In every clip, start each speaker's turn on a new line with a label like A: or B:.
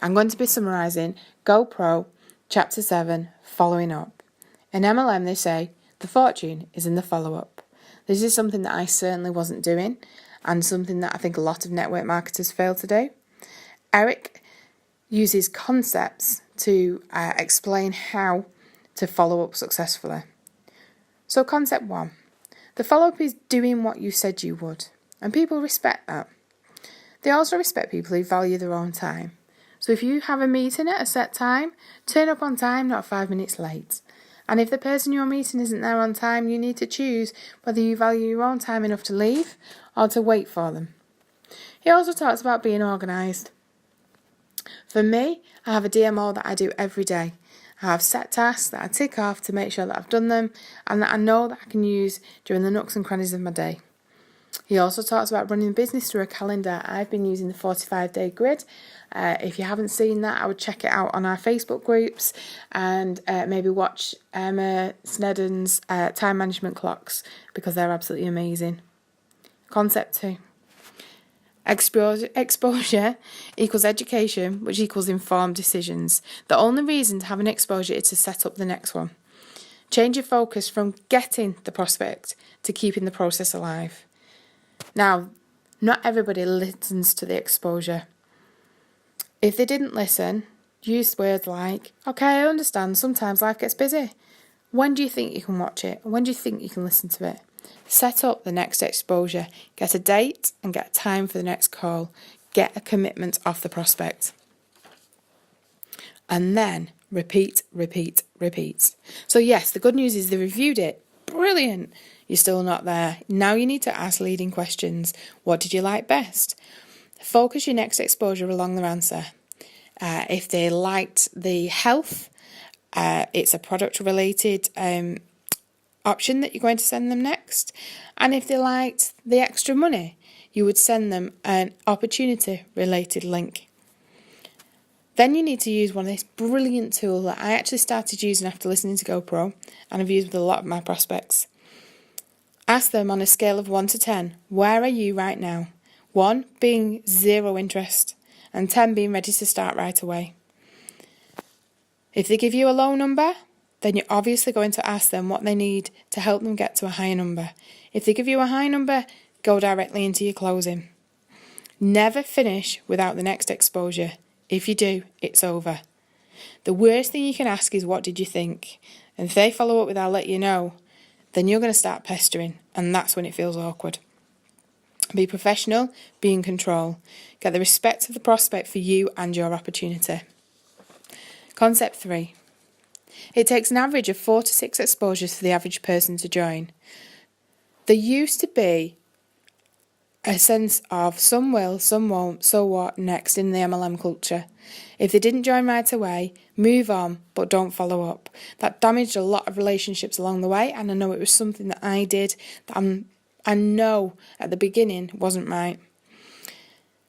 A: I'm going to be summarising GoPro Chapter 7, Following Up. In MLM they say, the fortune is in the follow-up. This is something that I certainly wasn't doing, and something that I think a lot of network marketers fail to do. Eric uses concepts to explain how to follow up successfully. So concept 1, the follow-up is doing what you said you would, and people respect that. They also respect people who value their own time. So if you have a meeting at a set time, turn up on time, not 5 minutes late. And if the person you're meeting isn't there on time, you need to choose whether you value your own time enough to leave or to wait for them. He also talks about being organised. For me, I have a DMO that I do every day. I have set tasks that I tick off to make sure that I've done them and that I know that I can use during the nooks and crannies of my day. He also talks about running the business through a calendar. I've been using the 45-day grid. If you haven't seen that, I would check it out on our Facebook groups and maybe watch Emma Snedden's time management clocks because they're absolutely amazing. Concept 2. Exposure equals education, which equals informed decisions. The only reason to have an exposure is to set up the next one. Change your focus from getting the prospect to keeping the process alive. Now, not everybody listens to the exposure. If they didn't listen, use words like, okay, I understand, sometimes life gets busy. When do you think you can watch it? When do you think you can listen to it? Set up the next exposure. Get a date and get a time for the next call. Get a commitment off the prospect. And then repeat, repeat, repeat. So yes, the good news is they reviewed it. Brilliant. You're still not there. Now you need to ask leading questions. What did you like best? Focus your next exposure along their answer. If they liked the health, it's a product-related option that you're going to send them next. And if they liked the extra money, you would send them an opportunity-related link. Then you need to use one of this brilliant tool that I actually started using after listening to GoPro, and I've used with a lot of my prospects. Ask them on a scale of 1 to 10, where are you right now? 1 being 0 interest, and 10 being ready to start right away. If they give you a low number, then you're obviously going to ask them what they need to help them get to a higher number. If they give you a high number, go directly into your closing. Never finish without the next exposure. If you do, it's over. The worst thing you can ask is, what did you think? And if they follow up with, I'll let you know, then you're going to start pestering, and that's when it feels awkward. Be professional, be in control. Get the respect of the prospect for you and your opportunity. Concept 3. It takes an average of 4 to 6 exposures for the average person to join. There used to be a sense of some will, some won't, so what next in the MLM culture. If they didn't join right away, move on, but don't follow up. That damaged a lot of relationships along the way, and I know it was something that I did that I know at the beginning wasn't right.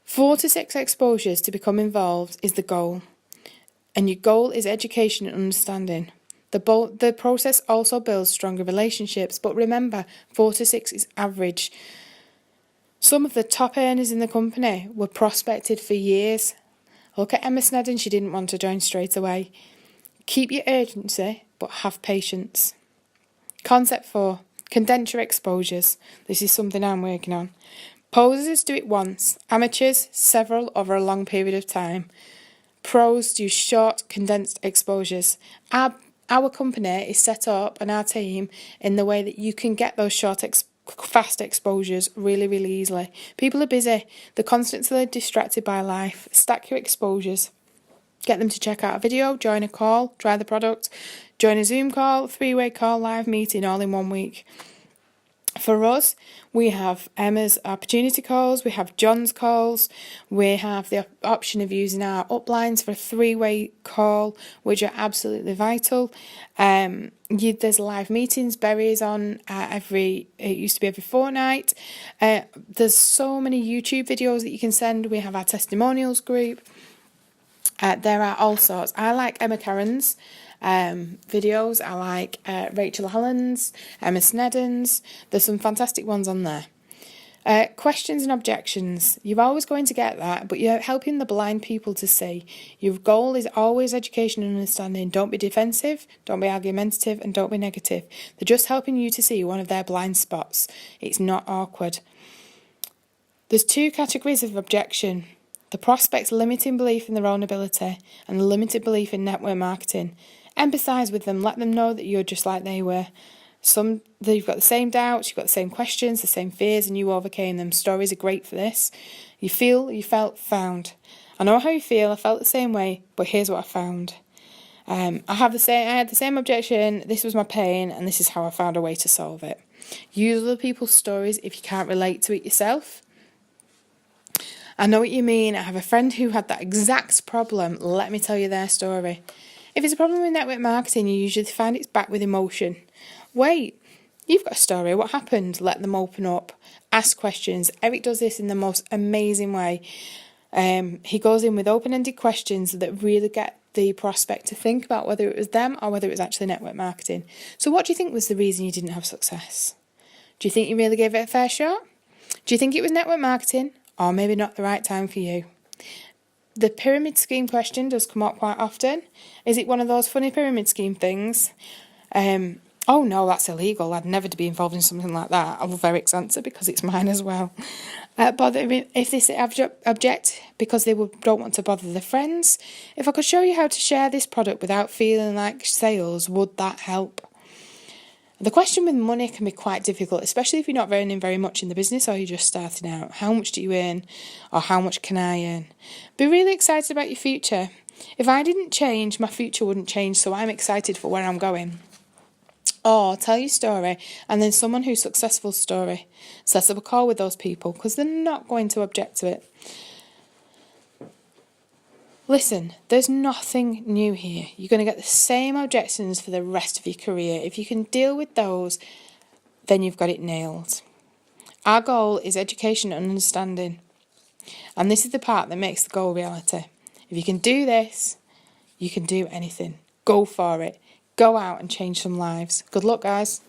A: 4 to 6 exposures to become involved is the goal. And your goal is education and understanding. The process also builds stronger relationships, but remember, 4 to 6 is average. Some of the top earners in the company were prospected for years. Look at Emma Snedden, she didn't want to join straight away. Keep your urgency, but have patience. Concept 4, condense your exposures. This is something I'm working on. Posers do it once, amateurs several over a long period of time. Pros do short, condensed exposures. Our company is set up, and our team, in the way that you can get those short fast exposures really, really easily. People are busy. They're constantly distracted by life. Stack your exposures. Get them to check out a video, join a call, try the product, join a Zoom call, 3-way call, live meeting, all in 1 week. For us, we have Emma's opportunity calls, we have John's calls, we have the option of using our uplines for a 3-way call, which are absolutely vital. There's live meetings, Berry's on it used to be every fortnight. There's so many YouTube videos that you can send. We have our testimonials group. There are all sorts. I like Emma Karen's videos. I like Rachel Allen's, Emma Snedden's. There's some fantastic ones on there. Questions and objections. You're always going to get that, but you're helping the blind people to see. Your goal is always education and understanding. Don't be defensive, don't be argumentative, and don't be negative. They're just helping you to see one of their blind spots. It's not awkward. There's 2 categories of objection. The prospect's limiting belief in their own ability and the limited belief in network marketing. Empathise with them, let them know that you're just like they were. You've got the same doubts, you've got the same questions, the same fears, and you overcame them. Stories are great for this. You felt, found. I know how you feel, I felt the same way, but here's what I found. I had the same objection, this was my pain, and this is how I found a way to solve it. Use other people's stories if you can't relate to it yourself. I know what you mean. I have a friend who had that exact problem. Let me tell you their story. If it's a problem with network marketing, you usually find it's back with emotion. Wait, you've got a story. What happened? Let them open up. Ask questions. Eric does this in the most amazing way. He goes in with open-ended questions that really get the prospect to think about whether it was them or whether it was actually network marketing. So what do you think was the reason you didn't have success? Do you think you really gave it a fair shot? Do you think it was network marketing or maybe not the right time for you? The pyramid scheme question does come up quite often. Is it one of those funny pyramid scheme things? Oh no, that's illegal. I'd never be involved in something like that. I love Eric's answer because it's mine as well. If they object because they don't want to bother their friends, if I could show you how to share this product without feeling like sales, would that help? The question with money can be quite difficult, especially if you're not earning very much in the business or you're just starting out. How much do you earn, or how much can I earn? Be really excited about your future. If I didn't change, my future wouldn't change, so I'm excited for where I'm going. Or tell your story and then someone who's successful story. Set up a call with those people because they're not going to object to it. Listen, there's nothing new here. You're going to get the same objections for the rest of your career. If you can deal with those, then you've got it nailed. Our goal is education and understanding. And this is the part that makes the goal reality. If you can do this, you can do anything. Go for it. Go out and change some lives. Good luck, guys.